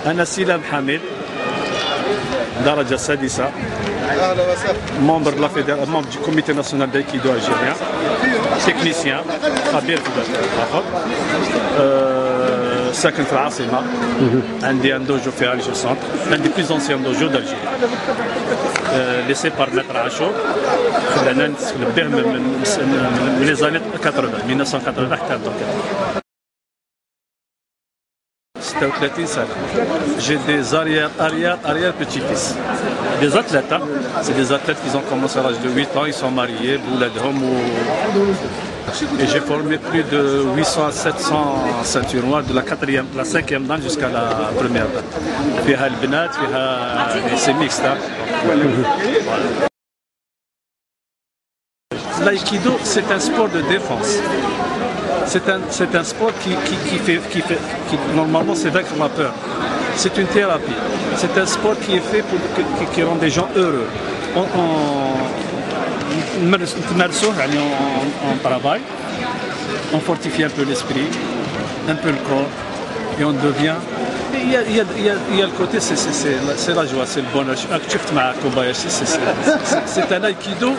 أنا سلام حميد درجة سادسة اهلا وسهلا. membre du comité national d'aïkido algérien, technicien, خبير في الآخر. ساكن في العاصمة. عندي ان دوجو في الجي سونتر، عندي بليز انسيان دوجو d'Algérie. ليسي بار متر عاشور، خلانا نتسلم به من لي زاني 80 1980 حتى لدوكا. 36 سنة. J'ai des arrière petits-fils. Des athlètes, hein. C'est des athlètes qui ont commencé à l'âge de 8 ans, ils sont mariés, et j'ai formé plus de 800 à 700 ceintures noires de la 5e dan jusqu'à la 1re dan. فيها البنات فيها c'est mixte. Voilà. L'aïkido, c'est un sport de défense. C'est un sport qui normalement c'est vaincre la peur. C'est une thérapie. C'est un sport qui est fait qui rend des gens heureux. On travaille, on fortifie un peu l'esprit, un peu le corps, et on devient. Il y a le côté, c'est la joie, c'est le bonheur. C'est un aïkido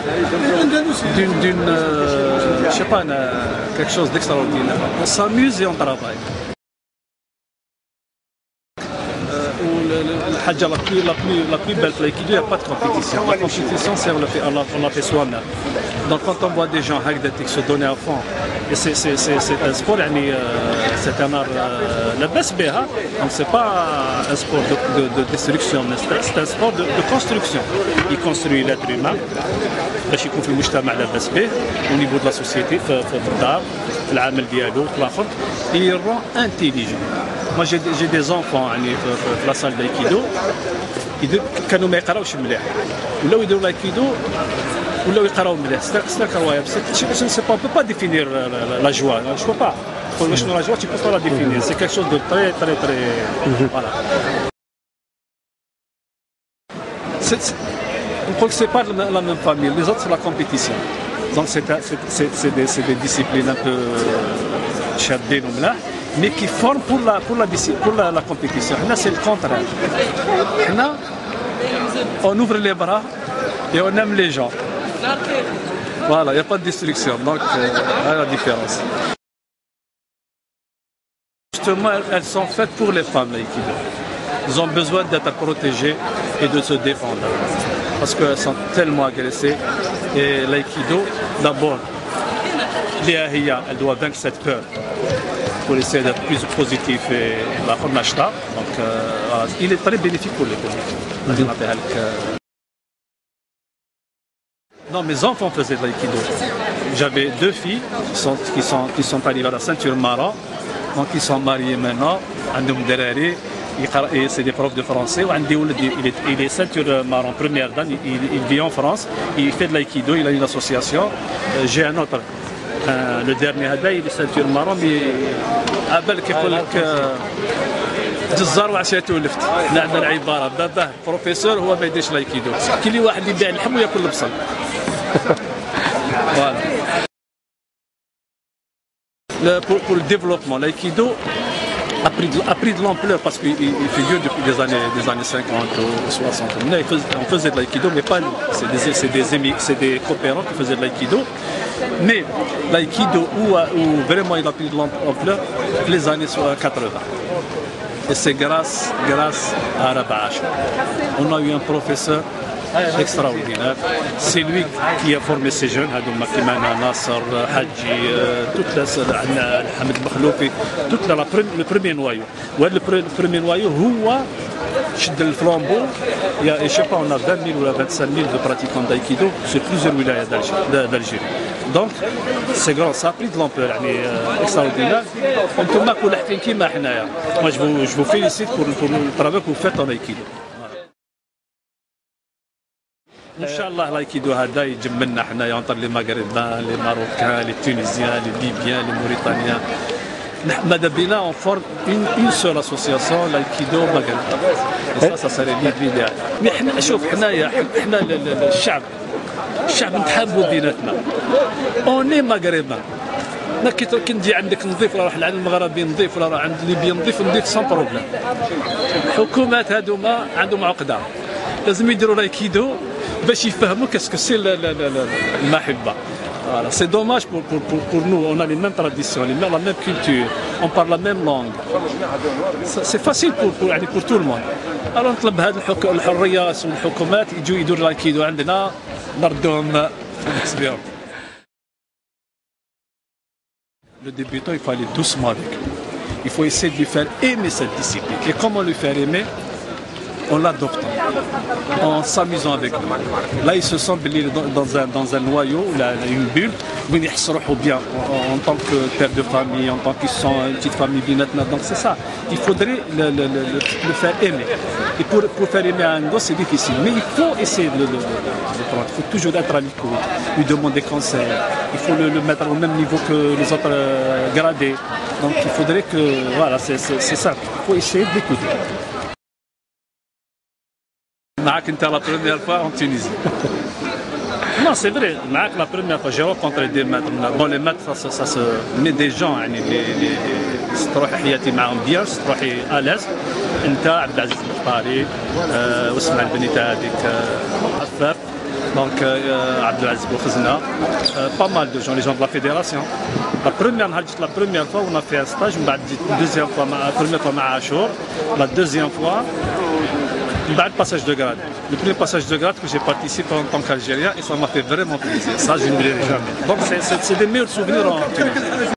je sais pas, quelque chose d'extraordinaire. On s'amuse et on travaille. La plus belle l'aïkido, il n'y a pas de compétition. La compétition, c'est on la fait soi-même. Donc quand on voit des gens qui se donnent à fond, et c'est un sport, c'est un art, donc c'est pas un sport de destruction, c'est un sport de construction. Il construit l'être humain, باش يكون في المجتمع لاباس به au niveau de la société في الدار في العمل ديالو في الاخر. Il rend intelligent. Moi j'ai des enfants في la salle d'aïkido كانوا ما يقراوش مليح ولاو يديروا l'aïkido ولاو يقراو مليح. C'est incroyable. Je ne sais pas, on ne peut pas définir la joie. Je ne peux pas. La joie, tu ne peux pas la définir. C'est quelque chose de très. Voilà. On croit que ce n'est pas la même famille. Les autres, c'est la compétition. Donc, c'est des disciplines un peu chadines, mais qui forment pour la compétition. Là, c'est le contraire. Là, on ouvre les bras et on aime les gens. Voilà, il n'y a pas de destruction. Donc, voilà la différence. Justement, elles sont faites pour les femmes, l'aïkido. Ils ont besoin d'être protégées et de se défendre. Parce qu'elles sont tellement agressées. Et l'aïkido, d'abord, elle doit vaincre cette peur pour essayer d'être plus positif et la forme acheta. Donc, voilà. Il est très bénéfique pour les publics. Non, mes enfants faisaient de l'aïkido. J'avais 2 filles qui sont arrivées à la ceinture marron, donc ils sont mariés maintenant. Et c'est des profs de français. Il est ceinture marron première dan, il vit en France, il fait de l'aïkido, il a une association. J'ai un autre, le dernier il est ceinture marron, mais بالك يقول لك جزار وعشاته ولفت. عندنا العباره باباه بروفيسور هو ما يديرش لايكيدو، كاين لي واحد يبيع اللحم وياكل البصل. Voilà. Pour le développement, l'aïkido a pris de l'ampleur parce qu'il figure depuis des années 50 ou 60. On faisait de l'aïkido, mais pas nous. C'est des coopérants qui faisaient de l'aïkido. Mais l'aïkido où vraiment il a pris de l'ampleur, les années 80. Et c'est grâce à Rabash. On a eu un professeur extraordinaire. C'est lui qui a formé ces jeunes, Nasser, Hadji, Hamid Makhloufi, tout le premier noyau. Le premier noyau, شد الفلامبو. Je sais pas, on a 20 000 ou 25 000 de pratiquants d'aïkido sur plusieurs wilayas d'Algérie. Donc, c'est grand, ça a pris de l'ampleur, extraordinaire. Moi, je vous félicite pour le travail que vous faites en aïkido. ان شاء الله l'aïkido هذا يجمعنا حنايا entre les Maghrébins, les Marocains, les Tunisiens, les Libyens, les Mauritaniens. ماذا بينا on forme une seule association l'aïkido Maghreb. Ça serait l'idéal. Mais حنا شوف حنايا حنا الشعب نتحابوا بيناتنا. On est Maghrébins. كي تجي عندك نظيف ولا راح لعند المغربي نظيف ولا راح عند ليبيا نظيف سون بروبليم. الحكومات هذوما عندهم عقده، لازم يديروا لايكيدو باش يفهموا كاسكو سي المحبه. Voilà, c'est dommage pour nous, on a les mêmes traditions, la même culture, on parle la même langue. C'est facile pour tout le monde. Alors نطلب هذه الحريه والحكومات يجوا يديروا لايكيدو عندنا نردوهم بهم. Le débutant, il faut aller doucement avec lui. Il faut essayer de lui faire aimer cette discipline. Et comment lui faire aimer? En l'adoptant, en s'amusant avec lui. Là, il se sent dans un noyau, une bulle, où il se retrouve bien en tant que père de famille, en tant qu'ils sont une petite famille bien. Donc c'est ça. Il faudrait le faire aimer. Et pour faire aimer un gosse, c'est difficile. Mais il faut essayer de le prendre. Il faut toujours être à l'écoute, lui demander conseil. Il faut le mettre au même niveau que les autres gradés. Donc il faudrait que... Voilà, c'est ça. Il faut essayer d'écouter. معك انت la première fois en Tunisie. Non, c'est vrai, معك la première fois j'ai rencontré des maîtres. Bon, les maîtres ça se met des gens يعني تروحي حياتي معهم بيان تروحي ألاز. انت عبد العزيز البختاري واسمع البنيته هذيك عفاف دونك عبد العزيز بوخزنه pas mal de gens, les gens de la fédération. La première fois on a fait un stage, من بعد deuxième fois première fois مع عاشور, la deuxième fois le passage de grade. Le premier passage de grade que j'ai participé en tant qu'Algérien et ça m'a fait vraiment plaisir. Ça, je n'oublierai jamais. Donc, c'est des meilleurs souvenirs en Tunisie.